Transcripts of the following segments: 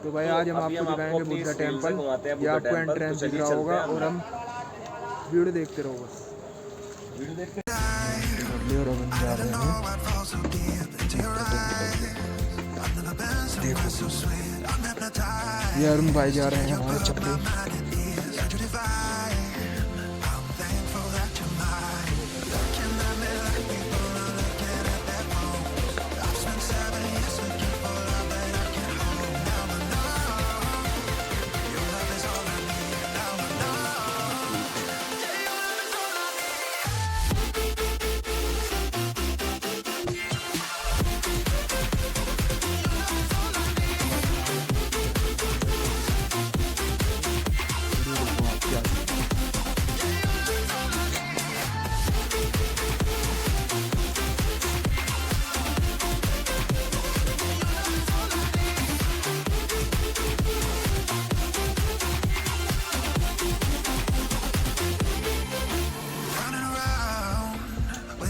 तो भाई आज हम अभी आपको दिखाएंगे अपनी बुद्धा स्कूल से टेम्पल। घुमाते हैं ये बुद्धा आपको टेम्पल। तो एंट्रेंस दिख चलिए रहा चलते होगा हैं और अंदर। हम वीडियो देखते रहो बस। वीडियो देखते कर लियो और अब हम जा रहे हैं। देखो ये अरुण भाई जा रहे हैं हमारे चप्पे।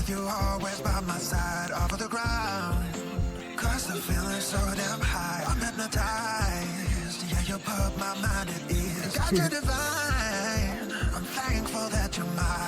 You always by my side, off of the ground. Cause the feeling's so damn high. I'm hypnotized. Yeah, you put my mind at ease. Got you divine. I'm thankful that you're mine.